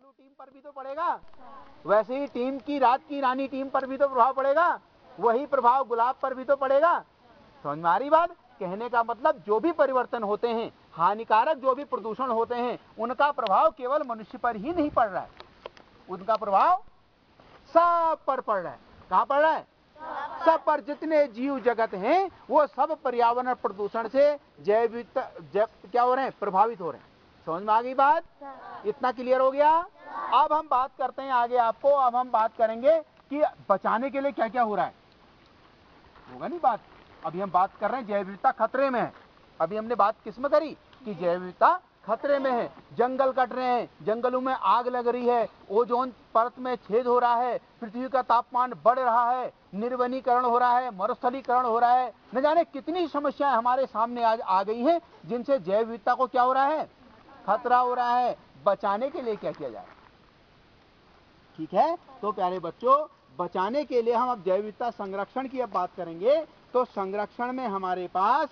चालू टीम पर भी तो पड़ेगा, वैसे ही टीम की रात की रानी टीम पर भी तो प्रभाव पड़ेगा, वही प्रभाव गुलाब पर भी तो पड़ेगा। समझ में आ रही बात? कहने का मतलब जो भी परिवर्तन होते हैं, हानिकारक जो भी प्रदूषण होते हैं, उनका प्रभाव केवल मनुष्य पर ही नहीं पड़ रहा है, उनका प्रभाव सब पर पड़ रहा है। कहां पड़ रहा है? सब पर। जितने जीव जगत हैं वो सब पर्यावरण प्रदूषण से जैव क्या हो रहे हैं? प्रभावित हो रहे हैं। समझ में आ गई बात? इतना क्लियर हो गया? अब हम बात करते हैं आगे आपको, अब हम बात करेंगे कि बचाने के लिए क्या क्या हो रहा है। होगा नहीं बात? अभी हम बात कर रहे हैं जैव विविधता खतरे में है। अभी हमने बात किसमें करी कि जैव विविधता खतरे में है, जंगल कट रहे हैं, जंगलों में आग लग रही है, ओजोन परत में छेद हो रहा है, पृथ्वी का तापमान बढ़ रहा है, निर्वनीकरण हो रहा है, मरुस्थलीकरण हो रहा है, न जाने कितनी समस्याएं हमारे सामने आज आ गई हैं जिनसे जैव विविधता को क्या हो रहा है? खतरा हो रहा है। बचाने के लिए क्या किया जाए? ठीक है, तो प्यारे बच्चों, बचाने के लिए हम अब जैव विविधता संरक्षण की अब बात करेंगे। तो संरक्षण में हमारे पास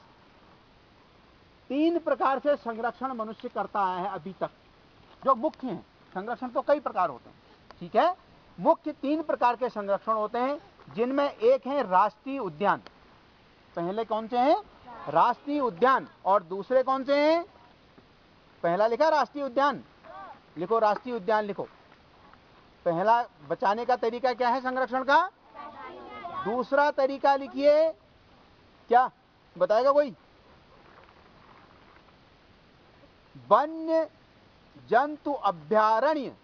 3 प्रकार से संरक्षण मनुष्य करता आया है अभी तक, जो मुख्य हैं। संरक्षण तो कई प्रकार होते हैं, ठीक है, मुख्य 3 प्रकार के संरक्षण होते हैं, जिनमें एक है राष्ट्रीय उद्यान। पहले कौन से हैं? राष्ट्रीय उद्यान। और दूसरे कौन से हैं? पहला लिखा राष्ट्रीय उद्यान, लिखो राष्ट्रीय उद्यान लिखो। पहला बचाने का तरीका क्या है संरक्षण का? दूसरा तरीका लिखिए, क्या बताएगा कोई? वन्य जंतु अभ्यारण्य,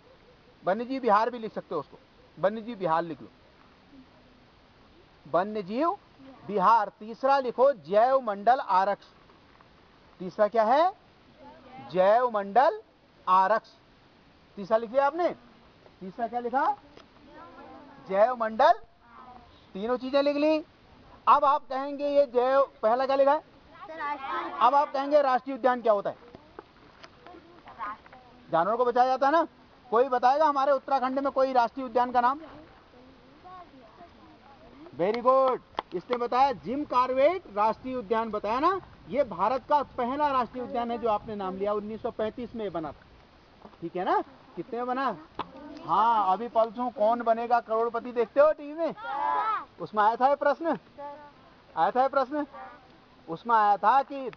वन्यजीव विहार भी लिख सकते हो उसको, वन्यजीव विहार लिख लो, वन्यजीव विहार। तीसरा लिखो जैव मंडल आरक्ष। तीसरा क्या है? जैव मंडल आरक्ष। तीसरा लिखिए आपने, तीसरा क्या लिखा? जैव मंडल। तीनों चीजें लिख ली। अब आप कहेंगे ये जैव, पहला क्या लिखा है? अब आप कहेंगे राष्ट्रीय उद्यान क्या होता है? जानवरों को बचाया जाता है ना। कोई बताएगा हमारे उत्तराखंड में कोई राष्ट्रीय उद्यान का नाम? वेरी गुड, इसने बताया जिम कॉर्बेट राष्ट्रीय उद्यान बताया ना। ये भारत का पहला राष्ट्रीय उद्यान है जो आपने नाम लिया, 1935 में बना था, ठीक है ना। कितने में बना? हाँ, अभी परसों कौन बनेगा करोड़पति देखते हो टीवी में, उसमें आया था ये प्रश्न, आया था ये प्रश्न, उसमें आया था कि